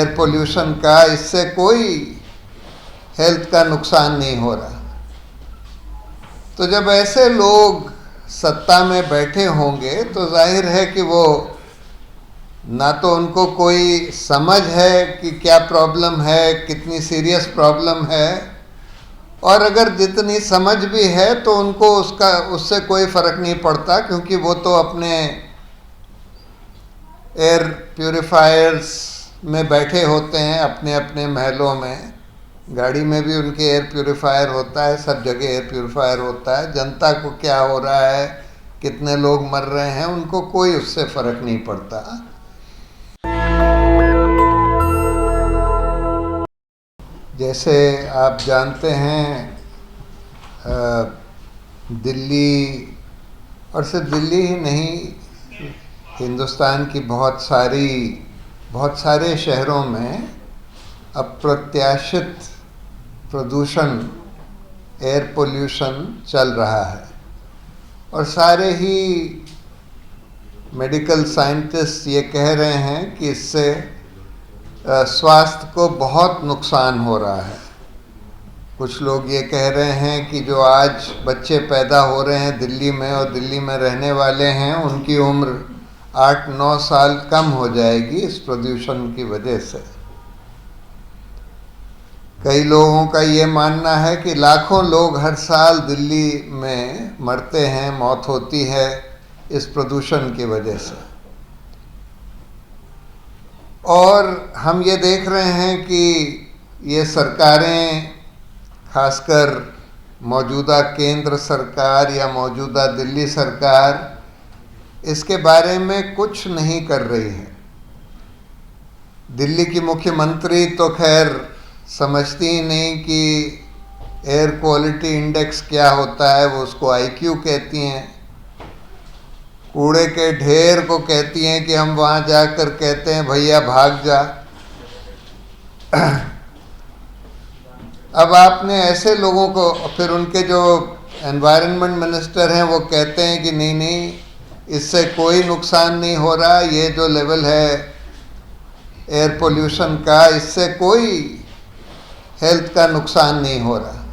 Air pollution का इससे कोई हेल्थ का नुकसान नहीं हो रहा। तो जब ऐसे लोग सत्ता में बैठे होंगे तो जाहिर है कि वो ना तो उनको कोई समझ है कि क्या प्रॉब्लम है, कितनी सीरियस प्रॉब्लम है, और अगर जितनी समझ भी है तो उनको उससे कोई फ़र्क नहीं पड़ता, क्योंकि वो तो अपने एयर प्यूरिफायर्स में बैठे होते हैं अपने अपने महलों में। गाड़ी में भी उनके एयर प्यूरिफायर होता है, सब जगह एयर प्यूरिफायर होता है। जनता को क्या हो रहा है, कितने लोग मर रहे हैं, उनको कोई उससे फ़र्क नहीं पड़ता। जैसे आप जानते हैं, दिल्ली, और सिर्फ दिल्ली ही नहीं, हिंदुस्तान की बहुत सारे शहरों में अप्रत्याशित प्रदूषण, एयर पोल्यूशन चल रहा है। और सारे ही मेडिकल साइंटिस्ट ये कह रहे हैं कि इससे स्वास्थ्य को बहुत नुकसान हो रहा है। कुछ लोग ये कह रहे हैं कि जो आज बच्चे पैदा हो रहे हैं दिल्ली में और दिल्ली में रहने वाले हैं, उनकी उम्र 8-9 साल कम हो जाएगी इस प्रदूषण की वजह से। कई लोगों का ये मानना है कि लाखों लोग हर साल दिल्ली में मरते हैं, मौत होती है इस प्रदूषण की वजह से। और हम ये देख रहे हैं कि ये सरकारें, खासकर मौजूदा केंद्र सरकार या मौजूदा दिल्ली सरकार, इसके बारे में कुछ नहीं कर रही है। दिल्ली की मुख्यमंत्री तो खैर समझती ही नहीं कि एयर क्वालिटी इंडेक्स क्या होता है, वो उसको IQ कहती हैं। कूड़े के ढेर को कहती हैं कि हम वहाँ जाकर कहते हैं भैया भाग जा। अब आपने ऐसे लोगों को, फिर उनके जो एनवायरनमेंट मिनिस्टर हैं वो कहते हैं कि नहीं नहीं, इससे कोई नुकसान नहीं हो रहा, ये जो लेवल है एयर पोल्यूशन का, इससे कोई हेल्थ का नुकसान नहीं हो रहा।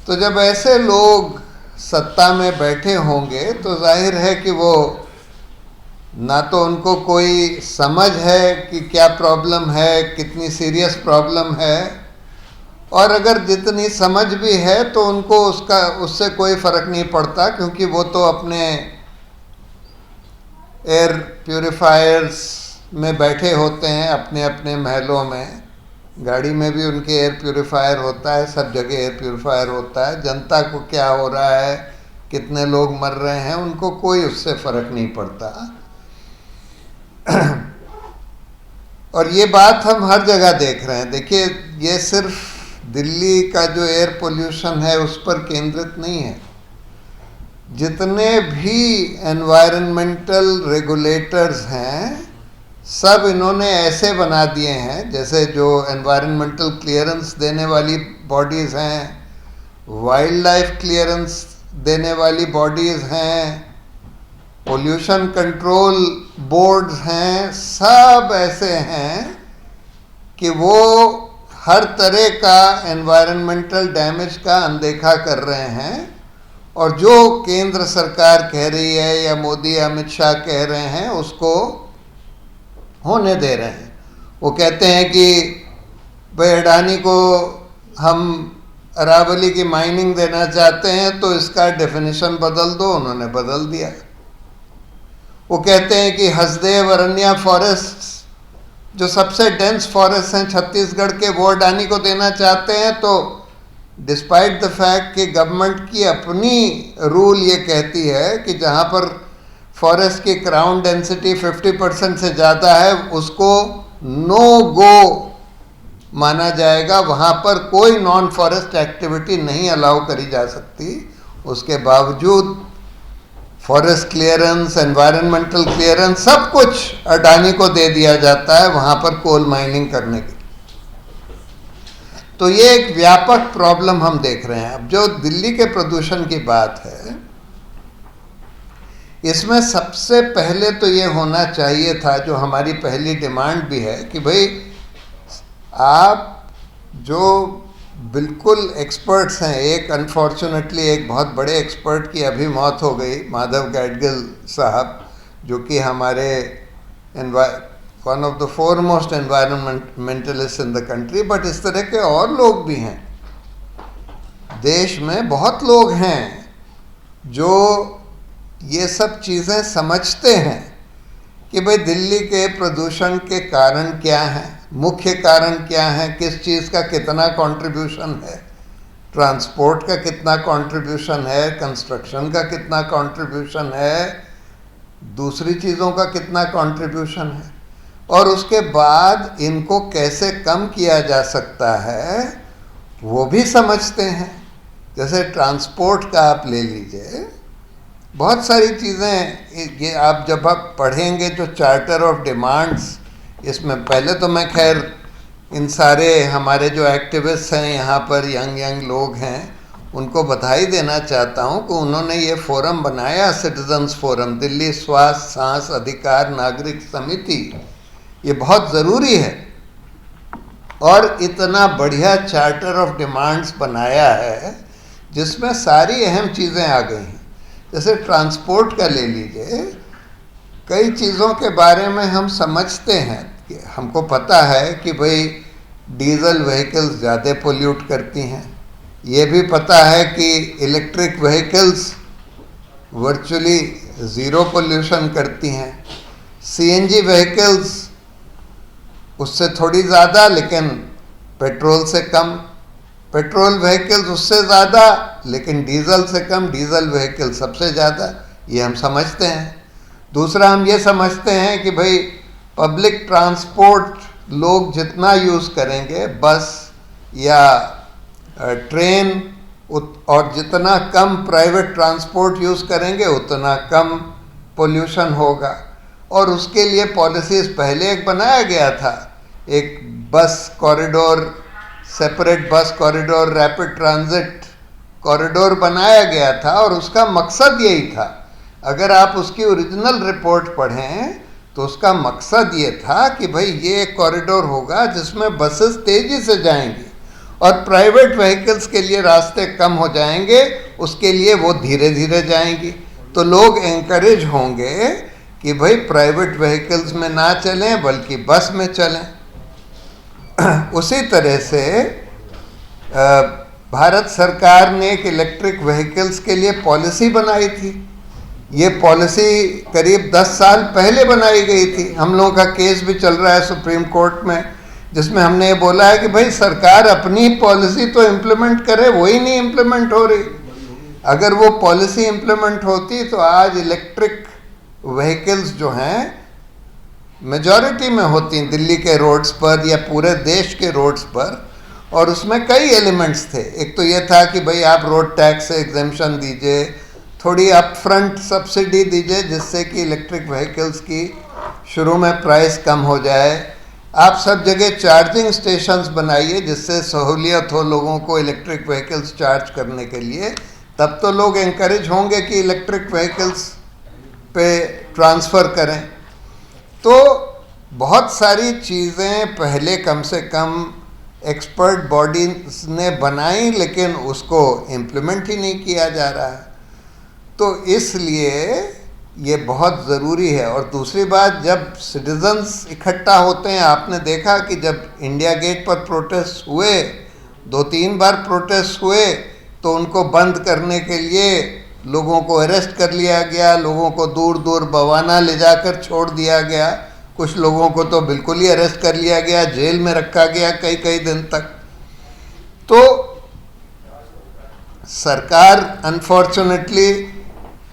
तो जब ऐसे लोग सत्ता में बैठे होंगे तो जाहिर है कि वो ना तो उनको कोई समझ है कि क्या प्रॉब्लम है, कितनी सीरियस प्रॉब्लम है, और अगर जितनी समझ भी है तो उनको उससे कोई फ़र्क नहीं पड़ता, क्योंकि वो तो अपने एयर प्यूरिफायर्स में बैठे होते हैं अपने अपने महलों में। गाड़ी में भी उनके एयर प्यूरिफायर होता है, सब जगह एयर प्यूरिफायर होता है। जनता को क्या हो रहा है, कितने लोग मर रहे हैं, उनको कोई उससे फ़र्क नहीं पड़ता। और ये बात हम हर जगह देख रहे हैं। देखिए, ये सिर्फ दिल्ली का जो एयर पोल्यूशन है उस पर केंद्रित नहीं है। जितने भी एनवायरमेंटल रेगुलेटर्स हैं, सब इन्होंने ऐसे बना दिए हैं, जैसे जो एनवायरमेंटल क्लियरेंस देने वाली बॉडीज़ हैं, वाइल्ड लाइफ क्लियरेंस देने वाली बॉडीज़ हैं, पोल्यूशन कंट्रोल बोर्ड्स हैं, सब ऐसे हैं कि वो हर तरह का एनवायरमेंटल डैमेज का अनदेखा कर रहे हैं। और जो केंद्र सरकार कह रही है या मोदी अमित शाह कह रहे हैं उसको होने दे रहे हैं। वो कहते हैं कि भाई अडानी को हम अरावली की माइनिंग देना चाहते हैं तो इसका डेफिनेशन बदल दो, उन्होंने बदल दिया। वो कहते हैं कि हसदेव अरण्या फॉरेस्ट, जो सबसे डेंस फॉरेस्ट हैं छत्तीसगढ़ के, वो अडानी को देना चाहते हैं। तो डिस्पाइट द फैक्ट कि गवर्नमेंट की अपनी रूल ये कहती है कि जहाँ पर फॉरेस्ट की क्राउन डेंसिटी 50% से ज़्यादा है उसको नो गो माना जाएगा, वहाँ पर कोई नॉन फॉरेस्ट एक्टिविटी नहीं अलाउ करी जा सकती। उसके बावजूद फॉरेस्ट क्लियरेंस, एनवायरमेंटल क्लियरेंस, सब कुछ अडानी को दे दिया जाता है वहाँ पर कोल माइनिंग करने की। तो ये एक व्यापक प्रॉब्लम हम देख रहे हैं। अब जो दिल्ली के प्रदूषण की बात है, इसमें सबसे पहले तो ये होना चाहिए था, जो हमारी पहली डिमांड भी है, कि भाई आप जो बिल्कुल एक्सपर्ट्स हैं, एक अनफॉर्चुनेटली एक बहुत बड़े एक्सपर्ट की अभी मौत हो गई, माधव गाडगिल साहब, जो कि हमारे one of the foremost environmentalist in the country. But इस तरह के और लोग भी हैं देश में, बहुत लोग हैं जो ये सब चीज़ें समझते हैं कि भाई दिल्ली के प्रदूषण के कारण क्या हैं, मुख्य कारण क्या है, किस चीज़ का कितना कंट्रीब्यूशन है, ट्रांसपोर्ट का कितना कंट्रीब्यूशन है, कंस्ट्रक्शन का कितना कंट्रीब्यूशन है, दूसरी चीज़ों का कितना कंट्रीब्यूशन है, और उसके बाद इनको कैसे कम किया जा सकता है वो भी समझते हैं। जैसे ट्रांसपोर्ट का आप ले लीजिए, बहुत सारी चीज़ें, ये आप जब आप पढ़ेंगे जो चार्टर ऑफ डिमांड्स, इसमें पहले तो मैं खैर इन सारे हमारे जो एक्टिविस्ट हैं यहाँ पर, यंग लोग हैं, उनको बधाई देना चाहता हूँ कि उन्होंने ये फोरम बनाया, सिटीजन्स फोरम, दिल्ली स्वास्थ्य सांस अधिकार नागरिक समिति। ये बहुत ज़रूरी है, और इतना बढ़िया चार्टर ऑफ डिमांड्स बनाया है जिसमें सारी अहम चीज़ें आ गई हैं। जैसे ट्रांसपोर्ट का ले लीजिए, कई चीज़ों के बारे में हम समझते हैं कि हमको पता है कि भाई डीजल व्हीकल्स ज़्यादा पोल्यूट करती हैं, ये भी पता है कि electric vehicles virtually zero pollution करती हैं, सीएनजी व्हीकल्स उससे थोड़ी ज़्यादा लेकिन पेट्रोल से कम, पेट्रोल व्हीकल्स उससे ज़्यादा लेकिन डीजल से कम, डीजल व्हीकल सबसे ज़्यादा, ये हम समझते हैं। दूसरा हम ये समझते हैं कि भाई पब्लिक ट्रांसपोर्ट लोग जितना यूज़ करेंगे, बस या ट्रेन, और जितना कम प्राइवेट ट्रांसपोर्ट यूज़ करेंगे उतना कम पोल्यूशन होगा। और उसके लिए पॉलिसीज़ पहले एक बनाया गया था, एक बस कॉरिडोर, सेपरेट बस कॉरिडोर, रैपिड ट्रांजिट कॉरिडोर बनाया गया था, और उसका मकसद यही था। अगर आप उसकी ओरिजिनल रिपोर्ट पढ़ें तो उसका मकसद ये था कि भाई ये एक कॉरिडोर होगा जिसमें बसेस तेज़ी से जाएंगी और प्राइवेट व्हीकल्स के लिए रास्ते कम हो जाएंगे, उसके लिए वो धीरे धीरे जाएंगी। तो लोग एंकरेज होंगे कि भाई प्राइवेट व्हीकल्स में ना चलें बल्कि बस में चलें। उसी तरह से भारत सरकार ने एक इलेक्ट्रिक व्हीकल्स के लिए पॉलिसी बनाई थी। ये पॉलिसी करीब 10 साल पहले बनाई गई थी। हम लोगों का केस भी चल रहा है सुप्रीम कोर्ट में, जिसमें हमने ये बोला है कि भाई सरकार अपनी पॉलिसी तो इम्प्लीमेंट करे, वही नहीं इम्प्लीमेंट हो रही। अगर वो पॉलिसी इम्प्लीमेंट होती तो आज इलेक्ट्रिक व्हीकल्स जो हैं मेजॉरिटी में होती दिल्ली के रोड्स पर या पूरे देश के रोड्स पर, और उसमें कई एलिमेंट्स थे। एक तो ये था कि भाई आप रोड टैक्स से एग्जेम्पशन दीजिए, थोड़ी अप फ्रंट सब्सिडी दीजिए जिससे कि इलेक्ट्रिक व्हीकल्स की शुरू में प्राइस कम हो जाए। आप सब जगह चार्जिंग स्टेशंस बनाइए जिससे सहूलियत हो लोगों को इलेक्ट्रिक व्हीकल्स चार्ज करने के लिए, तब तो लोग एंकरेज होंगे कि इलेक्ट्रिक व्हीकल्स पे ट्रांसफ़र करें। तो बहुत सारी चीज़ें पहले कम से कम एक्सपर्ट बॉडीज ने बनाई, लेकिन उसको इम्प्लीमेंट ही नहीं किया जा रहा है। तो इसलिए ये बहुत ज़रूरी है। और दूसरी बात, जब सिटीजन्स इकट्ठा होते हैं, आपने देखा कि जब इंडिया गेट पर प्रोटेस्ट हुए, 2-3 बार प्रोटेस्ट हुए, तो उनको बंद करने के लिए लोगों को अरेस्ट कर लिया गया, लोगों को दूर दूर बवाना ले जाकर छोड़ दिया गया, कुछ लोगों को तो बिल्कुल ही अरेस्ट कर लिया गया, जेल में रखा गया कई कई दिन तक। तो सरकार अनफॉर्चुनेटली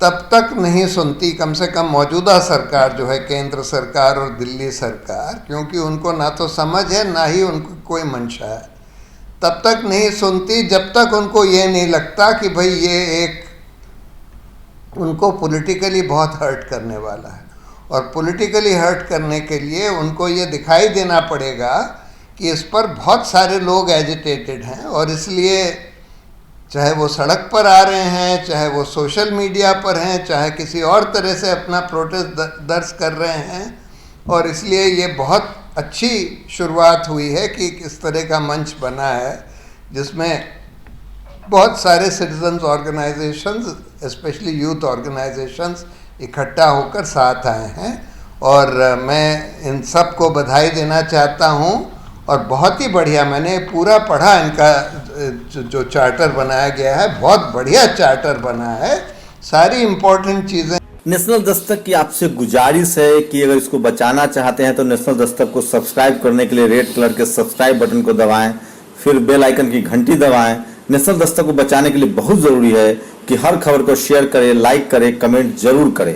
तब तक नहीं सुनती, कम से कम मौजूदा सरकार जो है, केंद्र सरकार और दिल्ली सरकार, क्योंकि उनको ना तो समझ है ना ही उनको कोई मंशा है, तब तक नहीं सुनती जब तक उनको ये नहीं लगता कि भाई ये एक उनको पॉलिटिकली बहुत हर्ट करने वाला है। और पॉलिटिकली हर्ट करने के लिए उनको ये दिखाई देना पड़ेगा कि इस पर बहुत सारे लोग एजिटेटेड हैं, और इसलिए चाहे वो सड़क पर आ रहे हैं, चाहे वो सोशल मीडिया पर हैं, चाहे किसी और तरह से अपना प्रोटेस्ट दर्ज कर रहे हैं। और इसलिए ये बहुत अच्छी शुरुआत हुई है कि इस तरह का मंच बना है जिसमें बहुत सारे citizens organisations, specially youth organisations इकट्ठा होकर साथ आए हैं। और मैं इन सब को बधाई देना चाहता हूँ। और बहुत ही बढ़िया, मैंने पूरा पढ़ा इनका जो चार्टर बनाया गया है, बहुत बढ़िया चार्टर बना है, सारी इम्पोर्टेंट चीज़ें। नेशनल दस्तक की आपसे गुजारिश है कि अगर इसको बचाना चाहते हैं तो नेशनल दस्तक को सब्सक्राइब करने के लिए रेड कलर के सब्सक्राइब बटन को दबाएं, फिर बेल आइकन की घंटी दबाएं। नेशनल दस्तक को बचाने के लिए बहुत ज़रूरी है कि हर खबर को शेयर करें, लाइक करें, कमेंट जरूर करें।